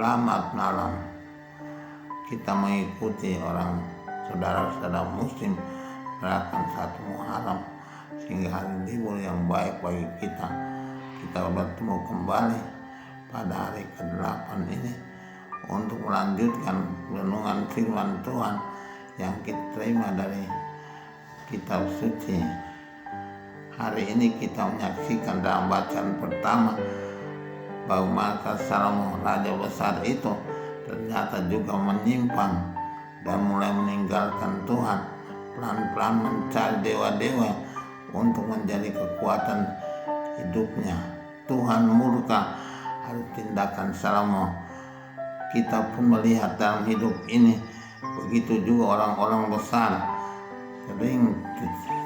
Selamat malam. Kita mengikuti orang saudara-saudara muslim merayakan 1 Muharram, sehingga hari libur yang baik bagi kita. Kita bertemu kembali pada hari ke-8 ini untuk melanjutkan renungan firman Tuhan yang kita terima dari kitab suci. Hari ini kita menyaksikan dalam bacaan pertama bahwa Salomo raja besar itu ternyata juga menyimpang dan mulai meninggalkan Tuhan, pelan-pelan mencari dewa-dewa untuk menjadi kekuatan hidupnya. Tuhan murka atas tindakan Salomo. Kita pun melihat dalam hidup ini, begitu juga orang-orang besar sering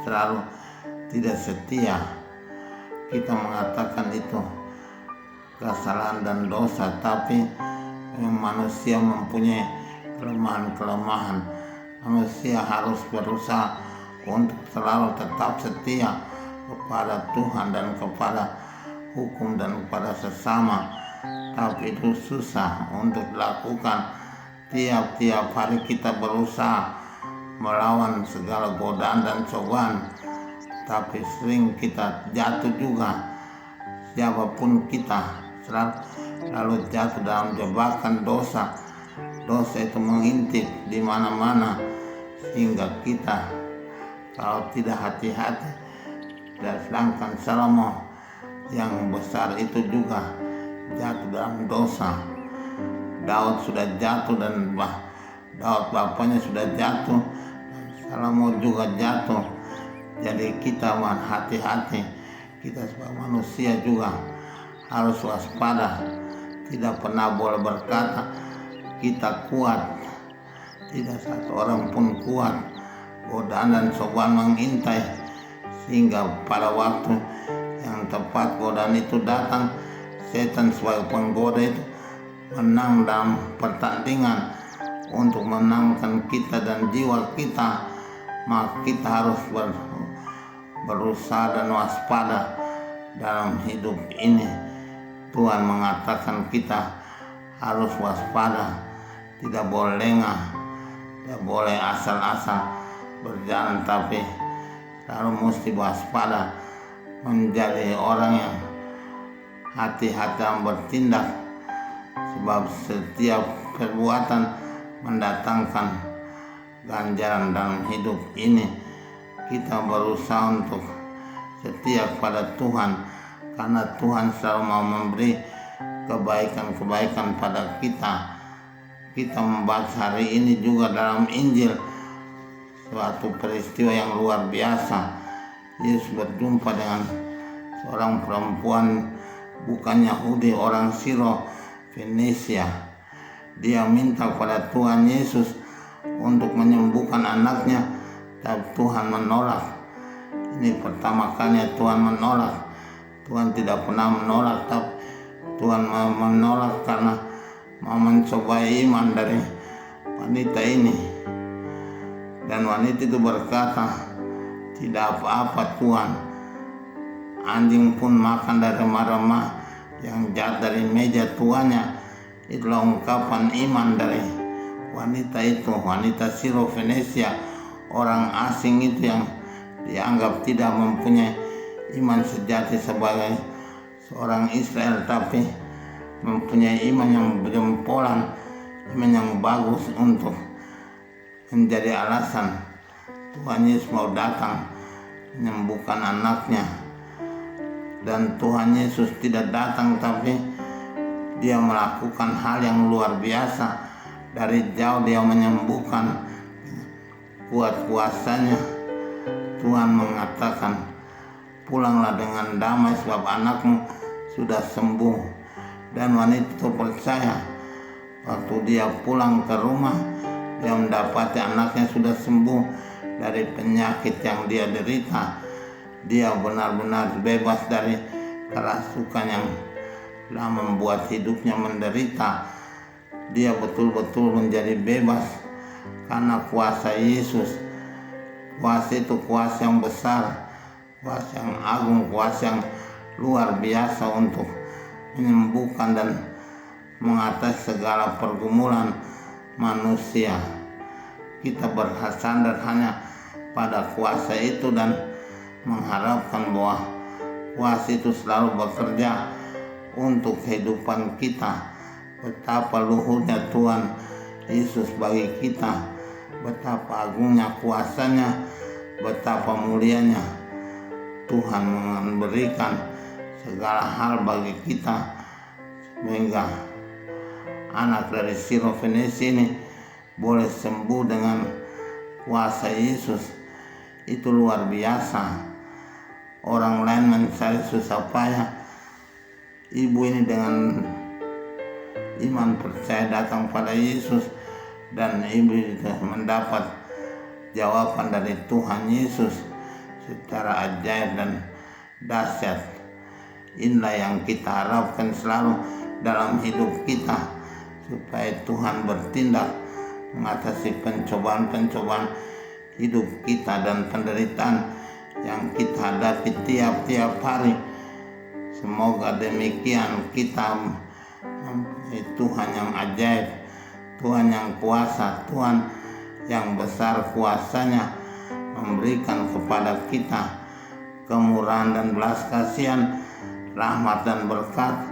selalu tidak setia. Kita mengatakan itu kesalahan dan dosa, tapi manusia mempunyai kelemahan-kelemahan. Manusia harus berusaha untuk selalu tetap setia kepada Tuhan dan kepada hukum dan kepada sesama, tapi itu susah untuk dilakukan. Tiap-tiap hari kita berusaha melawan segala godaan dan cobaan, tapi sering kita jatuh juga. Siapapun kita selalu jatuh dalam jebakan dosa. Dosa itu mengintip di mana-mana, sehingga kita kalau tidak hati-hati. Dan sedangkan Salomo yang besar itu juga jatuh dalam dosa. Daud sudah jatuh dan Daud bapaknya sudah jatuh, Salomo juga jatuh. Jadi kita hati-hati. Kita sebagai manusia juga harus waspada. Tidak pernah boleh berkata kita kuat. Tidak satu orang pun kuat. Godaan dan cobaan mengintai, sehingga pada waktu yang tepat godaan itu datang, setan sebagai penggoda itu menang dalam pertandingan untuk menangkan kita dan jiwa kita. Maka kita harus berusaha dan waspada dalam hidup ini. Tuhan mengatakan kita harus waspada, tidak boleh lengah, tidak boleh asal-asal berjalan, tapi selalu mesti waspada, menjadi orang yang hati-hati dalam bertindak, sebab setiap perbuatan mendatangkan ganjaran dalam hidup ini. Kita berusaha untuk setia kepada Tuhan, karena Tuhan selalu mau memberi kebaikan-kebaikan pada kita. Kita membaca hari ini juga dalam Injil suatu peristiwa yang luar biasa. Yesus berjumpa dengan seorang perempuan bukan Yahudi, orang Siro Fenisia. Dia minta kepada Tuhan Yesus untuk menyembuhkan anaknya, tapi Tuhan menolak. Ini pertama kali Tuhan menolak. Tuhan tidak pernah menolak, tapi Tuhan menolak karena mau mencobai iman dari wanita ini. Dan wanita itu berkata, tidak apa-apa Tuhan, anjing pun makan dari remah-remah yang jatuh dari meja tuannya. Itulah ungkapan iman dari wanita itu, wanita Siro Fenisia, orang asing itu yang dianggap tidak mempunyai iman sejati sebagai seorang Israel, tapi mempunyai iman yang berjempolan, iman yang bagus untuk menjadi alasan Tuhan Yesus mau datang menyembuhkan anaknya. Dan Tuhan Yesus tidak datang, tapi dia melakukan hal yang luar biasa. Dari jauh dia menyembuhkan, kuat kuasanya. Tuhan mengatakan, pulanglah dengan damai sebab anakmu sudah sembuh. Dan wanita itu percaya. Waktu dia pulang ke rumah, dia mendapati anaknya sudah sembuh dari penyakit yang dia derita. Dia benar-benar bebas dari kerasukan yang telah membuat hidupnya menderita. Dia betul-betul menjadi bebas karena kuasa Yesus. Kuasa itu kuasa yang besar, kuasa yang agung, kuasa yang luar biasa untuk menyembuhkan dan mengatasi segala pergumulan manusia. Kita bersandar hanya pada kuasa itu dan mengharapkan bahwa kuasa itu selalu bekerja untuk kehidupan kita. Betapa luhurnya Tuhan Yesus bagi kita, betapa agungnya kuasanya, betapa mulianya Tuhan memberikan segala hal bagi kita, sehingga anak dari Sirofenes ini boleh sembuh dengan kuasa Yesus. Itu luar biasa. Orang lain mencari susah payah, ibu ini dengan iman percaya datang pada Yesus, dan ibu itu mendapat jawaban dari Tuhan Yesus secara ajaib dan dahsyat. Inilah yang kita harapkan selalu dalam hidup kita, supaya Tuhan bertindak mengatasi pencobaan-pencobaan hidup kita dan penderitaan yang kita hadapi tiap-tiap hari. Semoga demikian kita mempunyai Tuhan yang ajaib, Tuhan yang kuasa, Tuhan yang besar kuasanya, memberikan kepada kita kemurahan dan belas kasihan, rahmat dan berkat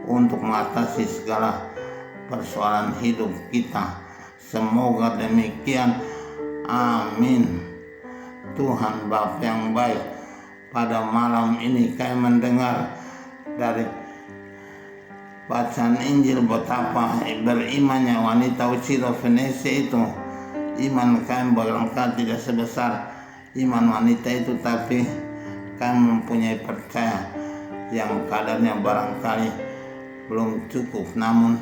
untuk mengatasi segala persoalan hidup kita. Semoga demikian. Amin. Tuhan Bapa yang baik, pada malam ini kami mendengar dari bacaan Injil betapa berimannya wanita Sirofenes itu. Iman kami barangkali tidak sebesar iman wanita itu, tapi kami mempunyai percaya yang kadarnya barangkali belum cukup, namun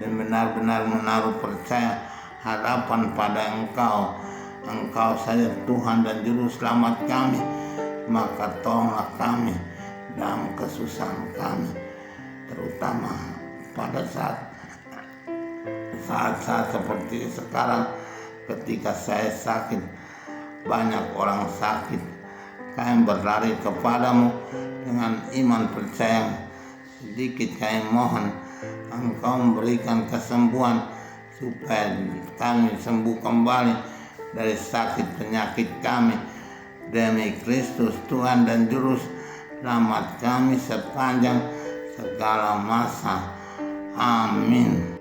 dan benar-benar menaruh percaya harapan pada Engkau. Engkau saja Tuhan dan Juru Selamat kami, maka tolonglah kami dalam kesusahan kami, terutama pada saat-saat seperti sekarang, ketika saya sakit, banyak orang sakit. Kami berlari kepadamu dengan iman percaya sedikit. Kami mohon Engkau memberikan kesembuhan, supaya kami sembuh kembali dari sakit penyakit kami, demi Kristus Tuhan dan Juru Selamat kami sepanjang segala masa. Amin.